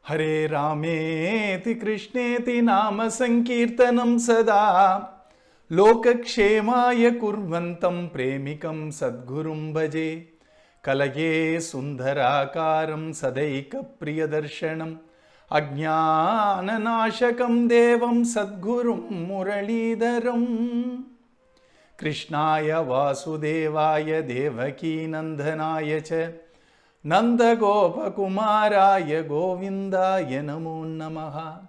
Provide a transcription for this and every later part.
Hare Rameti Krishneti Nama Sankirtanam Sada Lokakshemaya Kurvantam Premikam Sadgurum Bhaje Kalage Sundarakaram Sadaika Priyadarshanam Ajnananashakam Devam Sadgurum Muralidharam Krishnaya Vasudevaya Devaki Nandanaya Cha Nanda Gopa Kumaraya Govindaya Namo Namaha.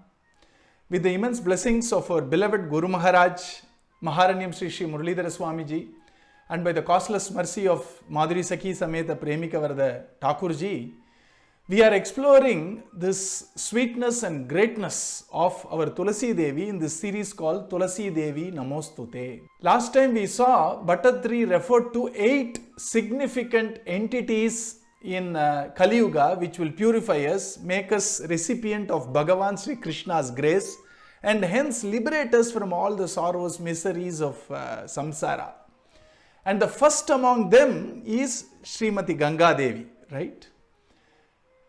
With the immense blessings of our beloved Guru Maharaj, Maharanyam Sri Muralidhara Swamiji, and by the costless mercy of Madhuri Sakhi Sameta Premika Varada Thakurji, we are exploring this sweetness and greatness of our Tulasi Devi in this series called Tulasi Devi Namostute. Last time we saw Bhattadri referred to 8 significant entities in Kali Yuga which will purify us, make us recipient of Bhagavan Sri Krishna's grace, and hence liberate us from all the sorrows, miseries of samsara. And the first among them is Srimati Ganga Devi, right?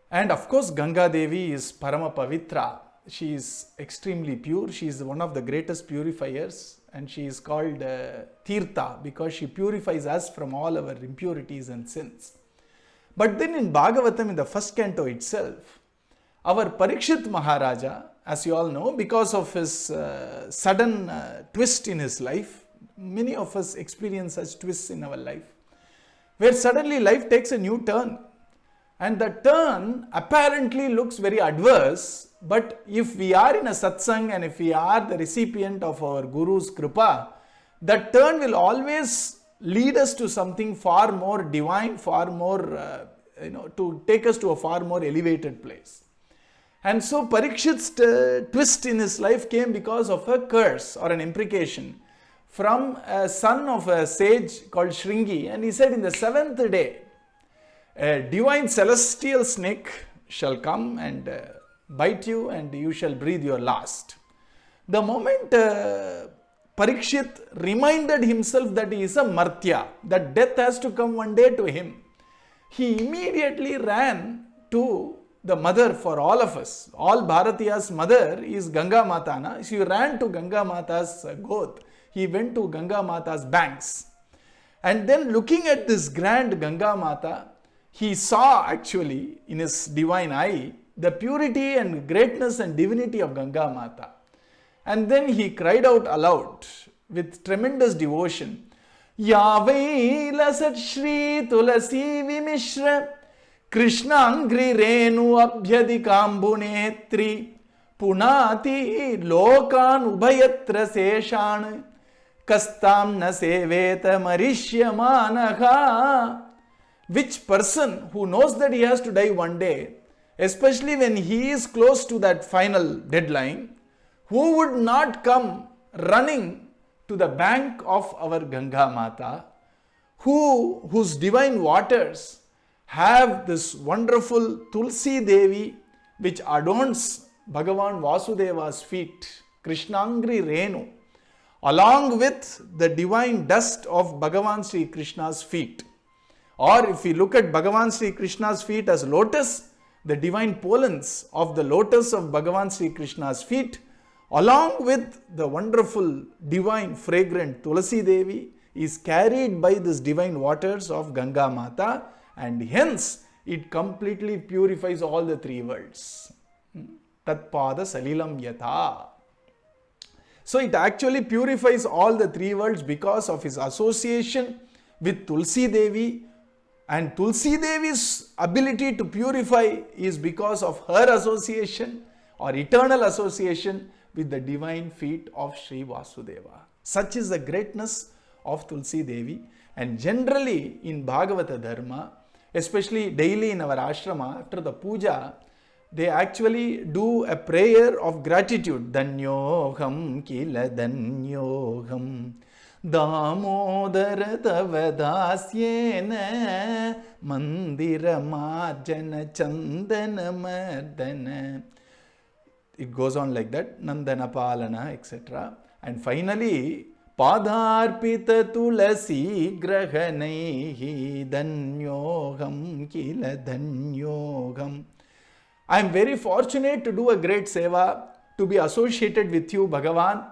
And of course Ganga Devi is Parama Pavitra. She is extremely pure. She is one of the greatest purifiers, and she is called Tirtha because she purifies us from all our impurities and sins. But then in Bhagavatam, in the first canto itself, our Parikshit Maharaja, as you all know, because of his sudden twist in his life, many of us experience such twists in our life, where suddenly life takes a new turn. And the turn apparently looks very adverse, but if we are in a satsang and if we are the recipient of our Guru's kripa, that turn will always lead us to something far more divine, far more, to take us to a far more elevated place. And so Parikshit's twist in his life came because of a curse or an imprecation from a son of a sage called Shringi. And he said, in the 7th day, a divine celestial snake shall come and bite you, and you shall breathe your last. The moment Parikshit reminded himself that he is a Martya, that death has to come one day to him, he immediately ran to the mother for all of us. All Bharatiya's mother is Ganga Mata. So he ran to Ganga Mata's goth. He went to Ganga Mata's banks. And then looking at this grand Ganga Mata, he saw actually in his divine eye the purity and greatness and divinity of Ganga Mata. And then he cried out aloud with tremendous devotion, Yavai lasacchrItulasI-vimishra krishNAnghri-reNv-abhyadhikAmbu-netrI punati lokan ubhayatra seshan kastam na seveta marishyamanaha. Which person who knows that he has to die one day, especially when he is close to that final deadline, who would not come running to the bank of our Ganga Mata, whose divine waters have this wonderful Tulasi Devi which adorns Bhagavan Vasudeva's feet, krishNAnghri-reNv, along with the divine dust of Bhagavan Sri Krishna's feet. Or if we look at Bhagavan Sri Krishna's feet as lotus, the divine pollens of the lotus of Bhagavan Sri Krishna's feet, along with the wonderful divine fragrant Tulasi Devi, is carried by this divine waters of Ganga Mata, and hence it completely purifies all the 3 worlds. Tatpada salilam yatha. So it actually purifies all the 3 worlds because of his association with Tulasi Devi. And Tulasi Devi's ability to purify is because of her association or eternal association with the divine feet of Sri Vasudeva. Such is the greatness of Tulasi Devi. And generally in Bhagavata Dharma, especially daily in our ashrama, after the puja, they actually do a prayer of gratitude. Danyoham kila danyoham Damodara tavadasyena mandira marjana chandana mardana. It goes on like that, Nandana Palana, etc. And finally, Padarpita tulasi grahanaihi danyoham kila danyoham. I am very fortunate to do a great seva, to be associated with you, Bhagavan.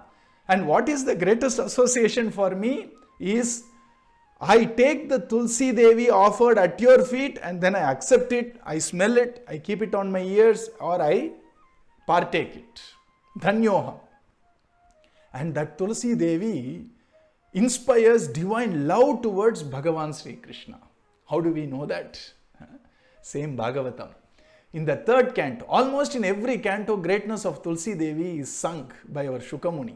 And what is the greatest association for me is I take the Tulsi Devi offered at your feet and then I accept it, I smell it, I keep it on my ears or I partake it. Dhanyoham. And that Tulasi Devi inspires divine love towards Bhagavan Sri Krishna. How do we know that? Same Bhagavatam. In the third canto, almost in every canto, greatness of Tulsi Devi is sung by our Shukamuni.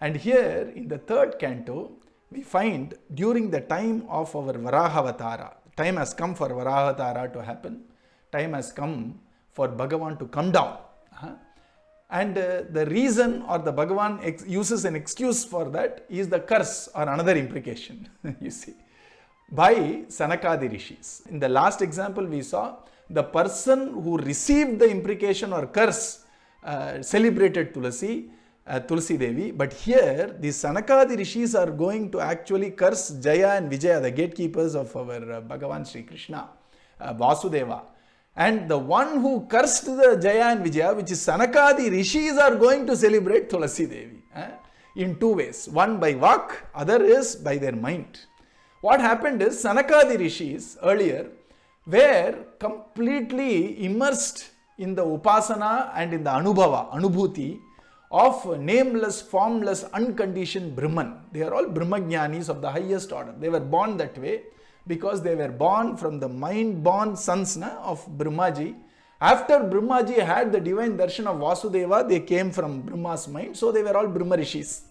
And here in the third canto, we find during the time of our Varahavatara, time has come for Varahavatara to happen, time has come for Bhagavan to come down. And the reason or the Bhagavan uses an excuse for that is the curse or another implication, you see, by Sanakadi Rishis. In the last example we saw, the person who received the imprecation or curse celebrated Tulasi Devi, but here the Sanakadi Rishis are going to actually curse Jaya and Vijaya, the gatekeepers of our Bhagavan Sri Krishna, Vasudeva. And the one who cursed the Jaya and Vijaya, which is Sanakadi Rishis, are going to celebrate Tulasi Devi in two ways. One by Vak, other is by their mind. What happened is Sanakadi Rishis earlier were completely immersed in the Upasana and in the Anubhava, Anubhuti of nameless, formless, unconditioned Brahman. They are all Brahmajnanis of the highest order. They were born that way because they were born from the mind-born sons of Brahmaji. After Brahmaji had the divine darshan of Vasudeva, they came from Brahma's mind, so they were all Brahma Rishis.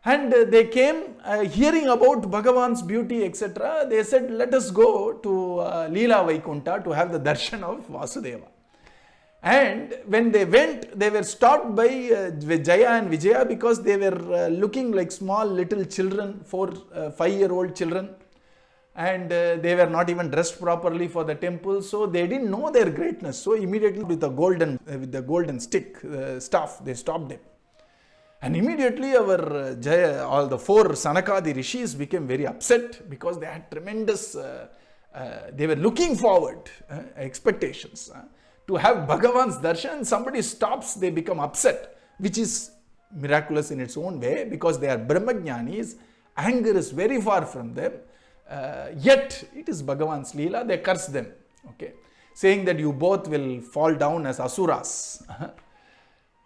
And they came hearing about Bhagavan's beauty, etc. They said, let us go to Leela Vaikunta to have the darshan of Vasudeva. And when they went, they were stopped by Jaya and Vijaya because they were looking like small little children, 5-year-old children. And they were not even dressed properly for the temple, so they didn't know their greatness. So immediately with the golden stick, staff, they stopped them. And immediately our Jaya, all the 4 Sanakadi Rishis became very upset because they had tremendous, they were looking forward, expectations to have Bhagavan's darshan. Somebody stops, they become upset, which is miraculous in its own way because they are Brahmajnanis. Anger is very far from them. Yet it is Bhagavan's Leela, they curse them, okay, saying that you both will fall down as Asuras.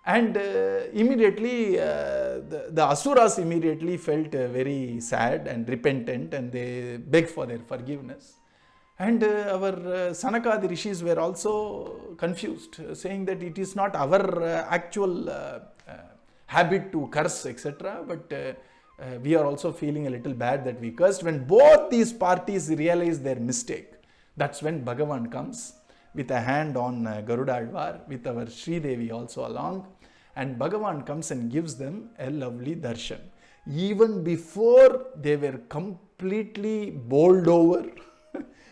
And immediately the Asuras immediately felt very sad and repentant and they begged for their forgiveness. And our Sanakadi Rishis were also confused, saying that it is not our actual habit to curse, etc. But we are also feeling a little bad that we cursed. When both these parties realize their mistake, that's when Bhagavan comes with a hand on Garudalvar, with our Sri Devi also along. And Bhagavan comes and gives them a lovely darshan. Even before they were completely bowled over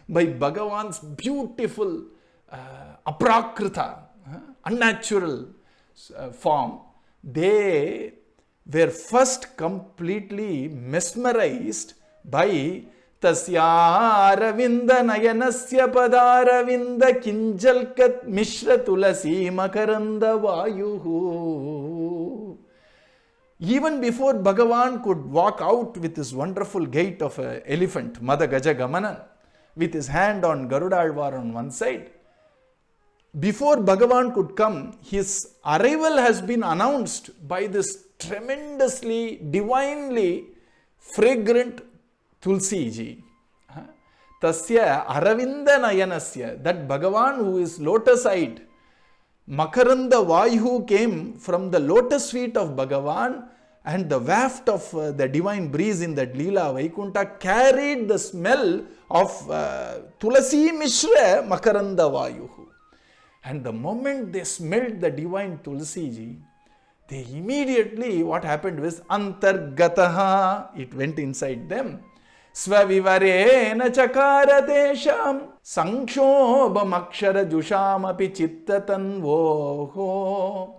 by Bhagavan's beautiful aprakrita, unnatural form, they were first completely mesmerized by Tasya Nayanasya Padaravinda Kinjalkat Mishra Tulasi Makaranda Vayuhu. Even before Bhagavan could walk out with his wonderful gait of an elephant, Mada Gaja Gamanan, with his hand on Garudalvar on one side, before Bhagavan could come, his arrival has been announced by this tremendously, divinely fragrant Tulsi ji. Tasya Aravinda Nayanasya, that Bhagavan who is lotus-eyed, Makaranda Vayuhu came from the lotus feet of Bhagavan, and the waft of the divine breeze in that Leela Vaikunta carried the smell of Tulasi Mishra Makaranda Vayuhu. And the moment they smelled the divine Tulsi ji, they immediately, what happened was Antargataha, it went inside them. Svavivarena chakaratesham sankshobam akshara jushamapi chittatanvoho.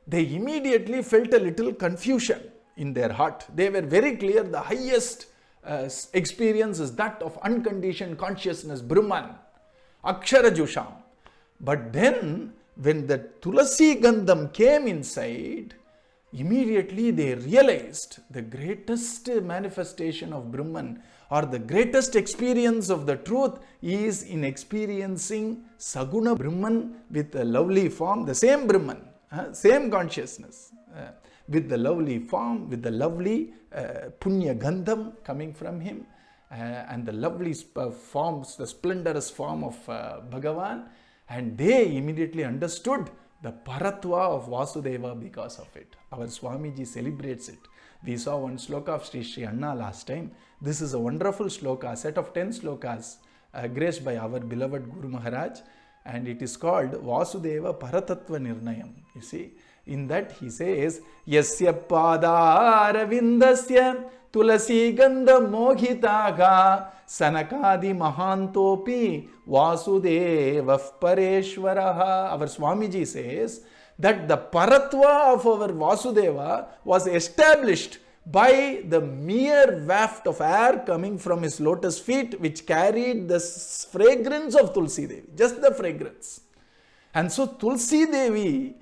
They immediately felt a little confusion in their heart. They were very clear the highest experience is that of unconditioned consciousness, Brahman. Akshara Jusham. But then, when the Tulasi Gandham came inside, immediately they realized the greatest manifestation of Brahman, or the greatest experience of the truth, is in experiencing Saguna Brahman with a lovely form, the same Brahman, same consciousness, with the lovely form, with the lovely Punya Gandham coming from him, and the lovely forms, the splendorous form of Bhagavan. And they immediately understood the Paratva of Vasudeva because of it. Our Swamiji celebrates it. We saw one sloka of Sri Anna last time. This is a wonderful sloka, a set of 10 slokas graced by our beloved Guru Maharaj, and it is called Vasudeva Paratatva Nirnayam. You see, in that he says, Yasya Padara Vindasya Tulasi Gandha Mohitaga Sanakadi Mahantopi Vasudeva Pareshwaraha. Our Swamiji says that the Paratva of our Vasudeva was established by the mere waft of air coming from his lotus feet, which carried the fragrance of Tulsi Devi, just the fragrance. And so Tulsi Devi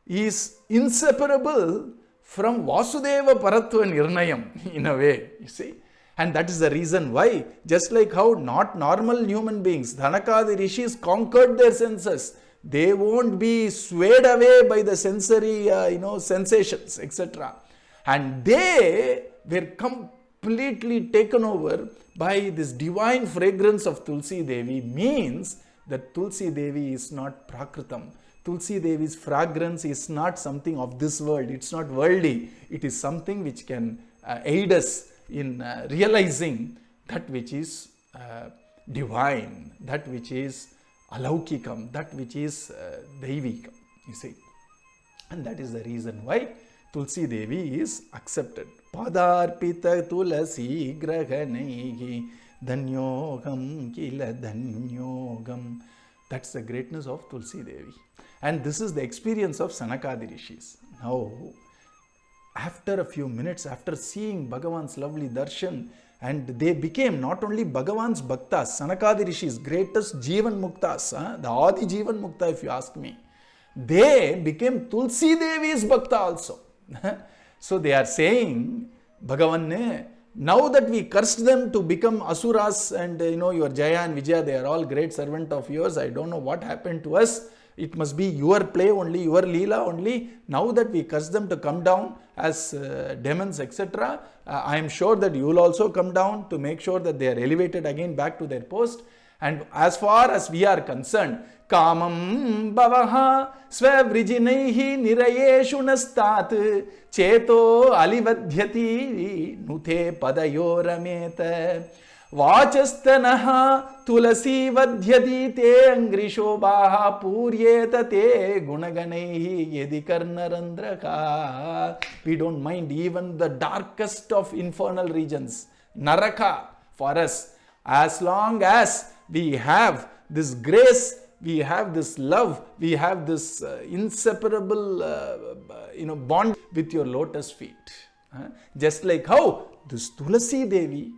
is inseparable from Vasudeva Paratva Nirnayam in a way, you see. And that is the reason why, just like how not normal human beings, Sanakadi rishis conquered their senses, they won't be swayed away by the sensory, sensations, etc. And they were completely taken over by this divine fragrance of Tulsi Devi, means that Tulsi Devi is not Prakritam. Tulsi Devi's fragrance is not something of this world. It's not worldly. It is something which can aid us in realizing that which is divine, that which is alaukikam, that which is daivikam, you see. And that is the reason why Tulsi Devi is accepted. Padarpita tulasi grahanaihi dhanyogam kila dhanyogam. That's the greatness of Tulsi Devi. And this is the experience of Sanakadi rishis. Now, after a few minutes, after seeing Bhagavan's lovely darshan, and they became not only Bhagavan's bhaktas, Sanakadi rishis, greatest Jivan Muktas, the Adi Jivan Mukta if you ask me, they became Tulsi Devi's bhakta also. So they are saying, Bhagavan ne, now that we cursed them to become Asuras, and your Jaya and Vijaya, they are all great servant of yours. I don't know what happened to us. It must be your play only, your Leela only. Now that we cursed them to come down as demons, etc., I am sure that you will also come down to make sure that they are elevated again back to their post. And as far as we are concerned, Kamam Bavaha Svavrijinaihi Nirayeshu Nastat Cheto Alivadhyati Nute Padayorameta Vachastanaha Tulasi Vadhyati Te Angrishobaha Puryeta Te Gunaganaihi Yedikarnarandraka. We don't mind even the darkest of infernal regions, Naraka, for us, as long as we have this grace, we have this love, we have this inseparable bond with your lotus feet. Just like how this Tulasi Devi,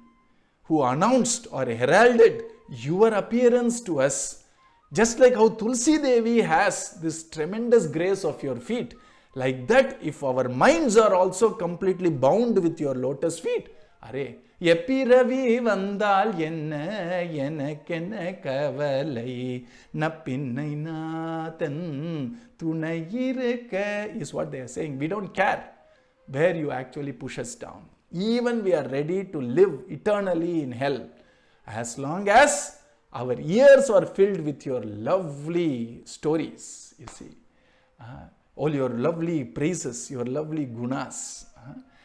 who announced or heralded your appearance to us, just like how Tulsi Devi has this tremendous grace of your feet, like that if our minds are also completely bound with your lotus feet, Are Epiravi vandal yenna kavalai nappinai nathan tunayirka is what they are saying. We don't care where you actually push us down. Even we are ready to live eternally in hell, as long as our ears are filled with your lovely stories, you see, all your lovely praises, your lovely gunas,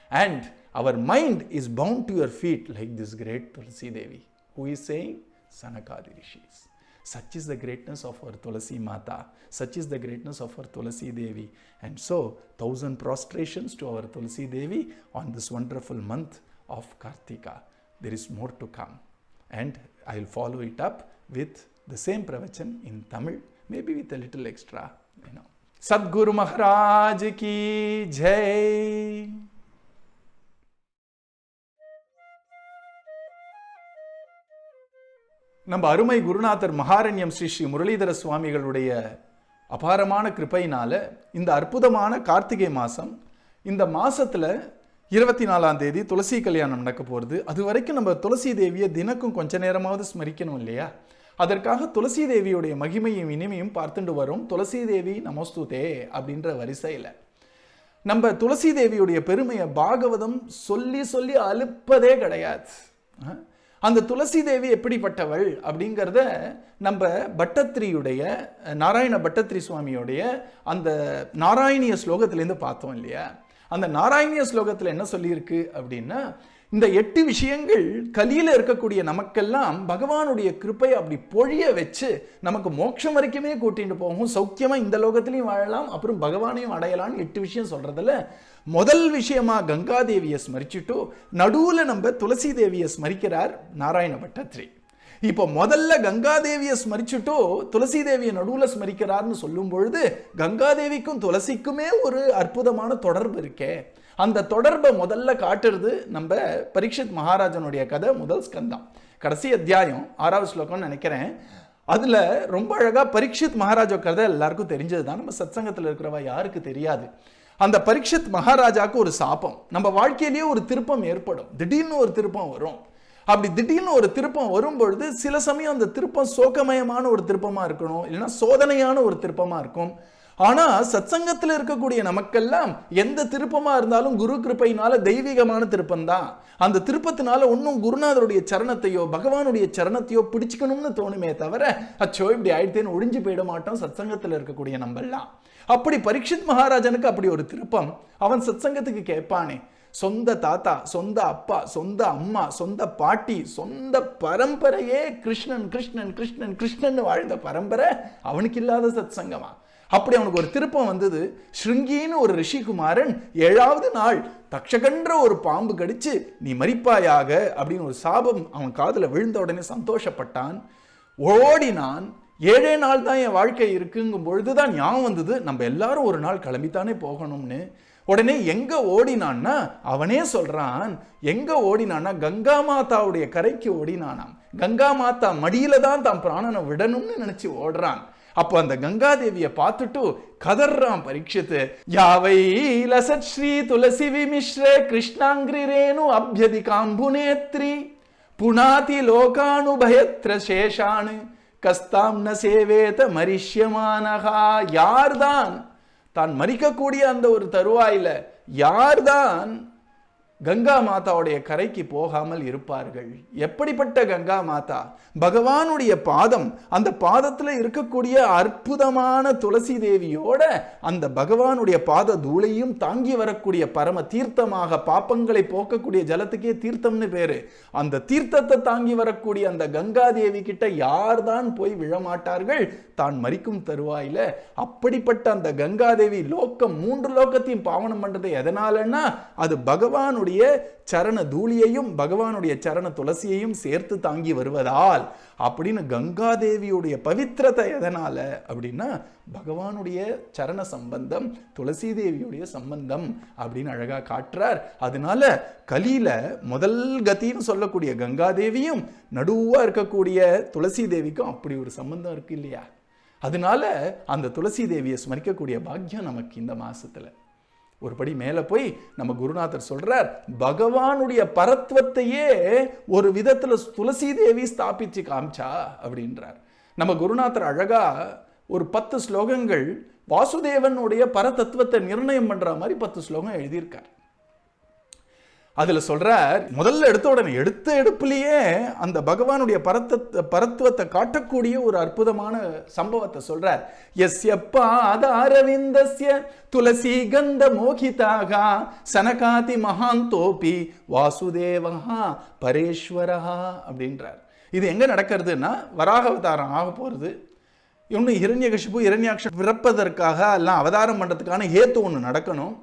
and our mind is bound to your feet like this great Tulasi Devi, who is saying Sanakadi rishis. Such is the greatness of our Tulasi Mata, such is the greatness of our Tulasi Devi. And so, 1000 prostrations to our Tulasi Devi on this wonderful month of Karthika. There is more to come. And I will follow it up with the same pravachan in Tamil, maybe with a little extra, Sadguru Maharaj ki Jai. நம்ம அருமை குருநாதர் மகாரண்யம் ஸ்ரீ ஸ்ரீ முரளிதர சுவாமிகளுடைய அபாரமான கிருபையினால இந்த அற்புதமான கார்த்திகை மாதம், இந்த மாதத்தில் 24ஆம் தேதி துளசி கல்யாணம் நடக்க போகிறது. அது வரைக்கும் நம்ம துளசி தேவியை தினக்கும் கொஞ்ச நேரமாவது ஸ்மரிக்கணும் இல்லையா? அதற்காக துளசி தேவியுடைய மகிமையும் இனிமையும் பார்த்துட்டு வரும். துளசி தேவி நமோஸ்துதே அப்படின்ற வரிசையில் நம்ம துளசி தேவியுடைய பெருமையை பாகவதம் சொல்லி சொல்லி அலுப்பதே கிடையாது. அந்த துளசி தேவி எப்படிப்பட்டவள் அப்படிங்கிறத நம்ம பட்டத்திரியுடைய நாராயண பட்டத்திரி சுவாமியோடைய அந்த நாராயணிய ஸ்லோகத்திலேருந்து பார்த்தோம் இல்லையா? அந்த நாராயணிய ஸ்லோகத்தில் என்ன சொல்லியிருக்கு அப்படின்னா, இந்த 8 விஷயங்கள் கலியில் இருக்கக்கூடிய நமக்கெல்லாம் பகவானுடைய கிருப்பை அப்படி பொழிய வச்சு நமக்கு மோட்சம் வரைக்குமே கூட்டிட்டு போகும். சௌக்கியமாக இந்த லோகத்திலையும் வாழலாம், அப்புறம் பகவானையும் அடையலான்னு 8 விஷயம் சொல்றதுல முதல் விஷயமா கங்கா தேவியை ஸ்மரிச்சுட்டு நடுவில் நம்ம துளசி தேவியை ஸ்மரிக்கிறார் நாராயண பட்டத்திரி. இப்போ முதல்ல கங்கா தேவியை ஸ்மரிச்சுட்டோ துளசி தேவியை நடுவில் ஸ்மரிக்கிறார்னு சொல்லும் பொழுது கங்காதேவிக்கும் துளசிக்குமே ஒரு அற்புதமான தொடர்பு இருக்கே. அந்த தொடர்பை முதல்ல காட்டுறது நம்ம பரீட்சித் மகாராஜனுடைய கதை, முதல் ஸ்கந்தம், கடைசி அத்தியாயம் 6வது ஸ்லோகம்னு நினைக்கிறேன். அதில் ரொம்ப அழகாக பரீட்சித் மகாராஜா கதை எல்லாருக்கும் தெரிஞ்சது தான். நம்ம சத்சங்கத்தில் இருக்கிறவா யாருக்கு தெரியாது? அந்த பரீட்சித் மகாராஜாவுக்கு ஒரு சாபம். நம்ம வாழ்க்கையிலேயே ஒரு திருப்பம் ஏற்படும், திடீர்னு ஒரு திருப்பம் வரும். அப்படி திடீர்னு ஒரு திருப்பம் வரும்பொழுது சில சமயம் அந்த திருப்பம் சோகமயமான ஒரு திருப்பமாக இருக்கணும், இல்லைன்னா சோதனையான ஒரு திருப்பமாக இருக்கும். ஆனால் சத்சங்கத்தில் இருக்கக்கூடிய நமக்கெல்லாம் எந்த திருப்பமாக இருந்தாலும் குரு கிருப்பையினால தெய்வீகமான திருப்பம் தான். அந்த திருப்பத்தினால ஒன்றும் குருநாதருடைய சரணத்தையோ பகவானுடைய சரணத்தையோ பிடிச்சிக்கணும்னு தோணுமே தவிர அச்சோ இப்படி ஆயிடுத்தேன்னு ஒழிஞ்சு போயிட மாட்டோம் சத்சங்கத்தில் இருக்கக்கூடிய நம்மெல்லாம். அப்படி பரீட்சித் மகாராஜனுக்கு அப்படி ஒரு திருப்பம். அவன் சத்சங்கத்துக்கு கேட்பானே, சொந்த தாத்தா, சொந்த அப்பா, சொந்த அம்மா, சொந்த பாட்டி, சொந்த பரம்பரையே கிருஷ்ணன் கிருஷ்ணன் கிருஷ்ணன் கிருஷ்ணன் வாழ்ந்த பரம்பரை அவனுக்கு இல்லாத சத்சங்கமா? அப்படி அவனுக்கு ஒரு திருப்பம் வந்தது. ஸ்ருங்கின்னு ஒரு ரிஷிகுமாரன் 7வது நாள் தக்ஷகன்ற ஒரு பாம்பு கடிச்சு நீ மரிப்பாயாக அப்படின்னு ஒரு சாபம் அவன் காதில் விழுந்த உடனே சந்தோஷப்பட்டான், ஓடினான். 7 நாள் தான் என் வாழ்க்கை இருக்குங்கும் பொழுதுதான் ஞாபகம் வந்தது நம்ம எல்லாரும் ஒரு நாள் கிளம்பித்தானே போகணும்னு. உடனே எங்க ஓடினான்னா அவனே சொல்றான், எங்க ஓடினான்னா கங்கா மாதாவுடைய கரைக்கு ஓடினானாம். கங்கா மாதா மடியில தான் தான் பிராணனை விடணும்னு நினைச்சு ஓடுறான். அப்போ அந்த கங்கா தேவியை பார்த்துட்டு கதறான் பரீட்சித்து, யாவை lasacchrItulasI-vimishra krishNAnghri-reNv-abhyadhikAmbu-netrI புனாதி லோகானுபயத்ர சேஷானு கஸ்தாம் ந சேவேத மரிஷ்யமானகா. யார்தான் தான் மரிக்கக்கூடிய அந்த ஒரு தருவாயில யார்தான் கங்கா மாதாவுடைய கரைக்கு போகாமல் இருப்பார்கள்? எப்படிப்பட்ட கங்கா மாதா? பகவானுடைய பாதம், அந்த பாதத்தில் இருக்கக்கூடிய அற்புதமான துளசி தேவியோட அந்த பகவானுடைய பாத தூளையும் தாங்கி வரக்கூடிய பரம தீர்த்தமாக, பாப்பங்களை போக்கக்கூடிய ஜலத்துக்கே தீர்த்தம்னு பேரு. அந்த தீர்த்தத்தை தாங்கி வரக்கூடிய அந்த கங்கா தேவி கிட்ட யார்தான் போய் விழமாட்டார்கள் தான் மரிக்கும் தருவாயில? அப்படிப்பட்ட அந்த கங்கா தேவி லோக்கம் 3 லோக்கத்தையும் பாவனம் பண்றது எதனாலன்னா அது பகவானுடைய சரண தூளியையும் பகவானுடைய சரண துளசியையும் சேர்த்து தாங்கி வருவதால். அப்படின்னு கங்கா தேவியுடைய பவித்திரத்தை எதனால அப்படின்னா பகவானுடைய சரண சம்பந்தம், துளசி தேவியுடைய சம்பந்தம் அப்படின்னு அழகா காட்டுறார். அதனால கலியில முதல் கத்தின்னு சொல்லக்கூடிய கங்கா தேவியும் நடுவா இருக்கக்கூடிய துளசி தேவிக்கும் அப்படி ஒரு சம்பந்தம் இருக்கு இல்லையா? அதனால அந்த துளசி தேவியை ஸ்மரிக்கக்கூடிய பாக்கியம் நமக்கு இந்த மாசத்துல. ஒரு படி மேல போய் நம்ம குருநாதர் சொல்றார், பகவானுடைய பரத்வத்தையே ஒரு விதத்துல துளசி தேவி ஸ்தாபிச்சு காமிச்சா அப்படின்றார். நம்ம குருநாதர் அழகா ஒரு 10 ஸ்லோகங்கள் வாசுதேவனுடைய பரதத்துவத்தை நிர்ணயம் பண்ற மாதிரி 10 ஸ்லோகம் எழுதியிருக்கார். அதுல சொல்றார், முதல்ல எடுத்த எடுப்புலயே அந்த பகவானுடைய பரத்துவத்தை காட்டக்கூடிய ஒரு அற்புதமான சம்பவத்தை சொல்றார். யஸ்ய பாதாரவிந்தஸ்ய துளசி கந்த மோகிதாக சனகாதி மகாந்தோபி வாசுதேவஹா பரேஸ்வரஹா அப்படின்றார். இது எங்க நடக்கிறதுன்னா வராக அவதாரம் ஆக போறது. இன்னும் ஹிரண்யகசிபு ஹிரண்யாக்ஷன் பிறப்பதற்காக எல்லாம் அவதாரம் பண்றதுக்கான ஹேத்து ஒன்று நடக்கணும்.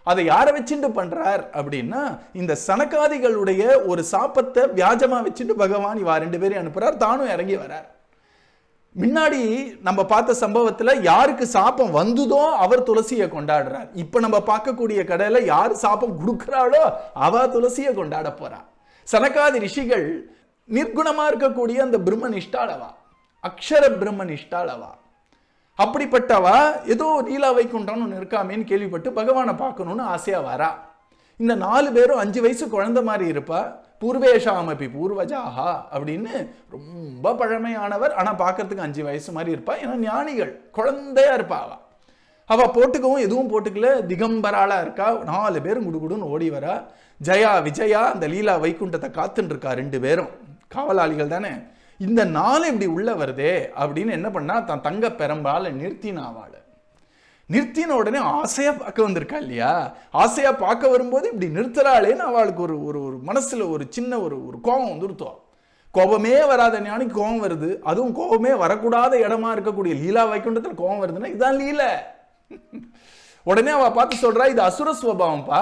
அதை யாரை வச்சுட்டு பண்றார் அப்படின்னா இந்த சனகாதிகளுடைய ஒரு சாபத்தை வியாஜமா வச்சுட்டு பகவான் இவா 2 பேரையும் அனுப்புறார், தானும் இறங்கி வரார். முன்னாடி நம்ம பார்த்த சம்பவத்துல யாருக்கு சாபம் வந்ததோ அவர் துளசியை கொண்டாடுறார். இப்ப நம்ம பார்க்கக்கூடிய கடையில யார் சாபம் கொடுக்கிறாளோ அவ துளசியை கொண்டாட போறா. சனகாதி ரிஷிகள் நிர்குணமாக இருக்கக்கூடிய அந்த பிரம்ம நிஷ்டாளவா, அக்ஷர பிரம்ம நிஷ்டாளவா. அப்படிப்பட்டவா ஏதோ லீலா வைகுண்டம்னு ஒன்று இருக்காமேன்னு கேள்விப்பட்டு பகவானை பார்க்கணும்னு ஆசையாக வரா. இந்த 4 பேரும் 5 வயசு குழந்தை மாதிரி இருப்பா. பூர்வேஷாமபி பூர்வஜாகா அப்படின்னு ரொம்ப பழமையானவர், ஆனால் பார்க்கறதுக்கு 5 வயசு மாதிரி இருப்பா. ஏன்னா ஞானிகள், குழந்தையா இருப்பா. அவள் போட்டுக்கவும் எதுவும் போட்டுக்கல, திகம்பராளா இருக்கா. 4 பேரும் குடுகுடுன்னு ஓடி வரா. ஜயா விஜயா அந்த லீலா வைகுண்டத்தை காத்துன்னு இருக்கா. 2 பேரும் காவலாளிகள் தானே. இந்த 4 இப்படி உள்ள வருதே அப்படின்னு என்ன பண்ணா, தான் தங்க பெரம்பால நிறுத்தினாவாள். நிறுத்தின உடனே ஆசையா பார்க்க வந்திருக்கா இல்லையா, ஆசையா பார்க்க வரும்போது இப்படி நிறுத்துறாளேன்னு அவளுக்கு ஒரு ஒரு ஒரு மனசுல ஒரு சின்ன ஒரு கோபம் வந்துருத்தோம். கோபமே வராத ஞானிக்கு கோபம் வருது. அதுவும் கோபமே வரக்கூடாத இடமா இருக்கக்கூடிய லீலா வைகுண்டத்தில் கோபம் வருதுன்னா இதுதான் லீலை. உடனே அவ பார்த்து சொல்றா, இது அசுர ஸ்வபாவம்பா,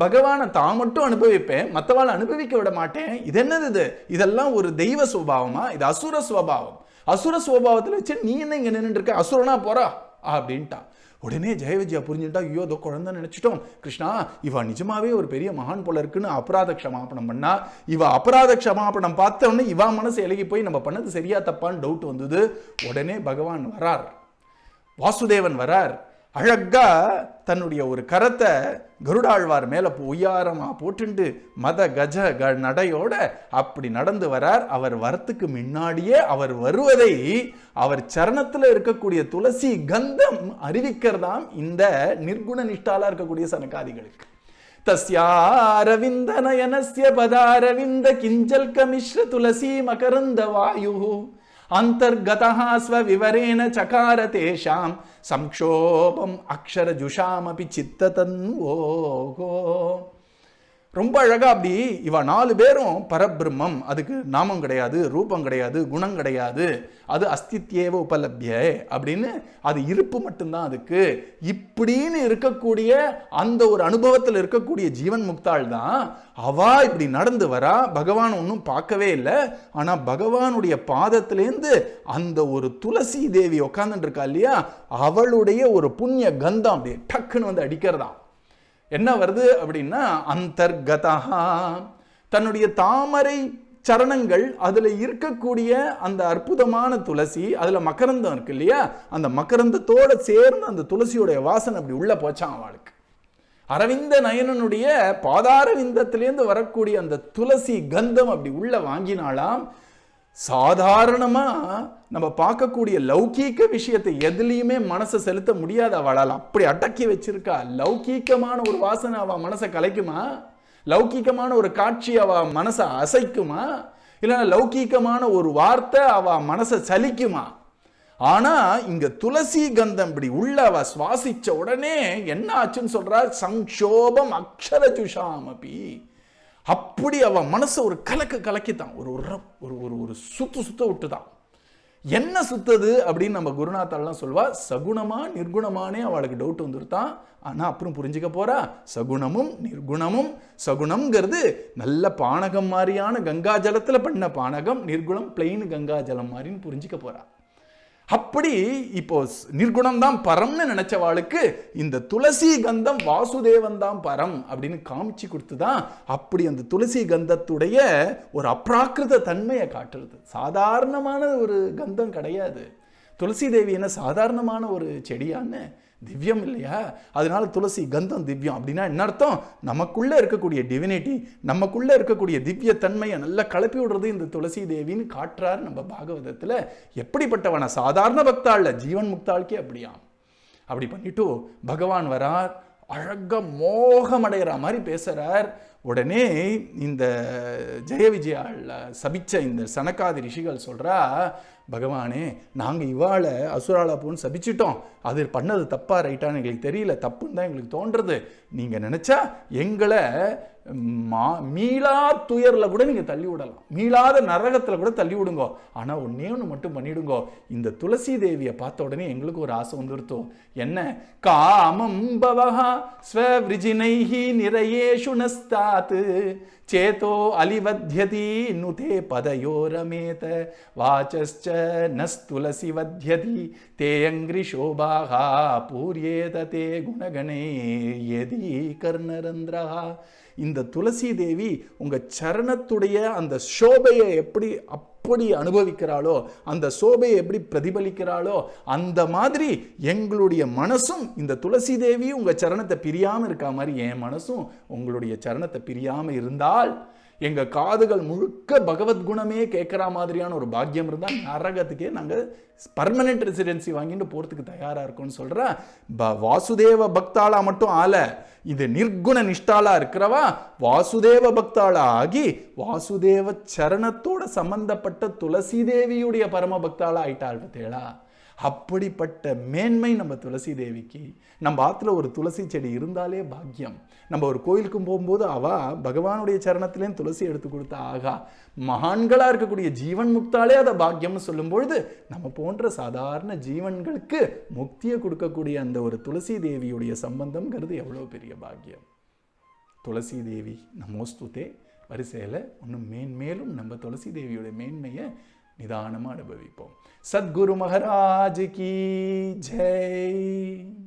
பகவானை தான் மட்டும் அனுபவிப்பேன், மற்றவாளை அனுபவிக்க விட மாட்டேன். இது என்னது இது, இதெல்லாம் ஒரு தெய்வ சுபாவமா, இது அசுர ஸ்வபாவம். அசுர ஸ்வபாவத்தில் வச்சு நீ என்ன இங்க நின்று இருக்க, அசுரனா போறா அப்படின்ட்டா. உடனே ஜெயவிஜயா புரிஞ்சுட்டா, ஐயோ அதோ குழந்தை நினைச்சிட்டோம், கிருஷ்ணா இவ நிஜமாவே ஒரு பெரிய மகான் போல இருக்குன்னு அபராத க்ஷமாபணம் பண்ணா. இவ அபராத க்ஷமாபணம் பார்த்த உடனே இவ மனசு இலகி போய் நம்ம பண்ணது சரியா தப்பான்னு டவுட் வந்தது. உடனே பகவான் வரார், வாசுதேவன் வரார். அழகா தன்னுடைய ஒரு கரத்தை கருடாழ்வார் மேல உய்யாரமா போட்டுண்டு மத கஜ நடையோட அப்படி நடந்து வரார். அவர் வரத்துக்கு முன்னாடியே அவர் வருவதை அவர் சரணத்துல இருக்கக்கூடிய துளசி கந்தம் அறிவிக்கிறதாம் இந்த நிர்குண நிஷ்டாலா இருக்கக்கூடிய சனகாதிகளுக்கு. தஸ்யாரவிந்த நயனஸ்ய பதாரவிந்த கிஞ்சல் கமிஸ்ர துளசி மகரந்த வாயு அந்தர்கதஹ ஸ்வவிவரேன சகார தேஷாம் சம்க்ஷோபம் அக்ஷர ஜுஷாமபி சித்ததன்வோகோ. ரொம்ப அழகா அப்படி இவ 4 பேரும் பரபிரம்மம், அதுக்கு நாமம் கிடையாது, ரூபம் கிடையாது, குணம் கிடையாது, அது அஸ்தித்யேவ உபலப்ய அப்படின்னு அது இருப்பு மட்டும்தான் அதுக்கு. இப்படின்னு இருக்கக்கூடிய அந்த ஒரு அனுபவத்தில் இருக்கக்கூடிய ஜீவன் முக்தாள் தான் அவா இப்படி நடந்து வரா. பகவான் ஒன்றும் பார்க்கவே இல்லை, ஆனா பகவானுடைய பாதத்திலேருந்து அந்த ஒரு துளசி தேவி உட்கார்ந்துட்டு இருக்கா இல்லையா, அவளுடைய ஒரு புண்ணிய கந்தம் அப்படியே டக்குன்னு வந்து அடிக்கிறதாம். என்ன வருது அப்படின்னா, அந்தர்கதா தன்னுடைய தாமரை சரணங்கள், அதுல இருக்கக்கூடிய அந்த அற்புதமான துளசி, அதுல மகரந்தம் இருக்கு இல்லையா, அந்த மகரந்தத்தோட சேர்ந்து அந்த துளசியோடைய வாசனை அப்படி உள்ள போச்சான் அவளுக்கு. அரவிந்த நயனனுடைய பாதாரவிந்தத்திலேருந்து வரக்கூடிய அந்த துளசி கந்தம் அப்படி உள்ள வாங்கினாலாம். சாதாரணமா நம்ம பார்க்கக்கூடிய லௌகீக விஷயத்தை எதுலையுமே மனசை செலுத்த முடியாது அவளால், அப்படி அடக்கி வச்சிருக்கா. லௌகீகமான ஒரு வாசனை அவ மனசை கலைக்குமா, லௌகீகமான ஒரு காட்சி அவ மனசை அசைக்குமா, இல்லைன்னா லௌகீகமான ஒரு வார்த்தை அவ மனசை சலிக்குமா? ஆனா இங்க துளசி கந்தம் இப்படி உள்ள அவ சுவாசிச்ச உடனே என்ன ஆச்சுன்னு சொல்றா, சங்ஷோபம் அக்ஷர ஜுஷாமபி. அப்படி அவ மனசை ஒரு கலக்கித்தான், ஒரு ஒரு ஒரு சுத்த விட்டுதான். என்ன சுத்தது அப்படின்னு நம்ம குருநாத்தாலாம் சொல்வா, சகுணமா நிர்குணமானே அவளுக்கு டவுட் வந்துருத்தான். ஆனா அப்புறம் புரிஞ்சுக்க போறா, சகுணமும் நிர்குணமும், சகுணம்ங்கிறது நல்ல பானகம் மாதிரியான கங்கா ஜலத்துல பண்ண பானகம், நிர்குணம் பிளெயின் கங்கா ஜலம் மாதிரின்னு புரிஞ்சுக்க போறா. அப்படி இப்போ நிர்குணம் தான் பரம்னு நினைச்சவாளுக்கு இந்த துளசி கந்தம் வாசுதேவன் தான் பரம் அப்படின்னு காமிச்சு கொடுத்துதான் அப்படி அந்த துளசி கந்தத்துடைய ஒரு அப்ராக்கிருத தன்மையை காட்டுறது. சாதாரணமான ஒரு கந்தம் கிடையாது. துளசி தேவி என்ன சாதாரணமான ஒரு செடியான்னு, திவ்யம் இல்லையா? அதனால துளசி கந்தம் திவ்யம் அப்படின்னா என்ன அர்த்தம், நமக்குள்ள இருக்கக்கூடிய டிவினிட்டி, நமக்குள்ள இருக்கக்கூடிய திவ்ய தன்மையை நல்லா கலப்பி விடுறது இந்த துளசி தேவின்னு காட்டுறார் நம்ம பாகவதத்துல. எப்படிப்பட்டவன, சாதாரண பக்தாள், ஜீவன் முக்தாளுக்கே அப்படியாம். அப்படி பண்ணிட்டு பகவான் வரார், அழகா மோகமடைகிற மாதிரி பேசுறார். உடனே இந்த ஜெய விஜயாள் சபிச்ச இந்த சனகாதி ரிஷிகள் சொல்றா, பகவானே நாங்கள் இவாளை அசுராளா போன்னு சபிச்சிட்டோம், அது பண்ணது தப்பா ரைட்டான்னு எங்களுக்கு தெரியல, தப்புன்னு தான் எங்களுக்கு தோன்றது. நீங்கள் நினச்சா எங்களை மீளா துயரில் கூட நீங்கள் தள்ளி விடலாம், மீளாத நரகத்தில் கூட தள்ளி விடுங்கோ. ஆனால் ஒன்னே ஒன்று மட்டும் பண்ணிவிடுங்கோ, இந்த துளசி தேவியை பார்த்த உடனே எங்களுக்கு ஒரு ஆசை வந்துருத்தோம். என்ன, காமம் பவஹா ஸ்வவிருஜினைஹி நிரயேஷு நஸ்தாத் சேதோ அலிவத்யதி நுதே பதயோரமேத வாசஸ்ச நஸ்துலசி வத்யதி தேயங்கிரி சோபாகா பூர்யேத தே குணகணே யதி கர்ணரந்திரஹா. இந்த துளசி தேவி உங்கள் சரணத்துடைய அந்த சோபையை அப்படி அனுபவிக்கிறாளோ, அந்த சோபையை எப்படி பிரதிபலிக்கிறாளோ, அந்த மாதிரி எங்களுடைய மனசும் இந்த துளசி தேவி உங்கள் சரணத்தை பிரியாமல் இருக்கா மாதிரி என் மனசும் உங்களுடைய சரணத்தை பிரியாமல் இருந்தால், எங்கள் காதுகள் முழுக்க பகவத்குணமே கேட்குற மாதிரியான ஒரு பாக்கியம் இருந்தால் நரகத்துக்கே நாங்கள் பர்மனெண்ட் ரெசிடென்சி வாங்கிட்டு போகிறதுக்கு தயாராக இருக்கோம்னு சொல்கிறேன். வாசுதேவ பக்தாளா மட்டும் ஆல, இது நிர்குண நிஷ்டாலா இருக்கிறவா வாசுதேவ பக்தாளா ஆகி வாசுதேவ சரணத்தோட சம்பந்தப்பட்ட துளசி தேவியுடைய பரம பக்தாளா ஆயிட்டாள் பார்த்தேளா. அப்படிப்பட்ட மேன்மை நம்ம துளசி தேவிக்கு. நம்ம ஆற்றுல ஒரு துளசி செடி இருந்தாலே பாக்கியம். நம்ம ஒரு கோயிலுக்கு போகும்போது பகவானுடைய சரணத்திலேயும் துளசி எடுத்து கொடுத்தா ஆகா, மகான்களா இருக்கக்கூடிய ஜீவன் முக்தாலே அதை பாக்கியம்னு சொல்லும் பொழுது நம்ம போன்ற சாதாரண ஜீவன்களுக்கு முக்தியை கொடுக்கக்கூடிய அந்த ஒரு துளசி தேவியுடைய சம்பந்தம்ங்கிறது எவ்வளோ பெரிய பாக்கியம். துளசி தேவி நமோஸ்துதே வரிசையில் இன்னும் மேன்மேலும் நம்ம துளசி தேவியுடைய மேன்மையை நிதானமாக அனுபவிப்போம். சத்குரு மகாராஜ் கி ஜெய்.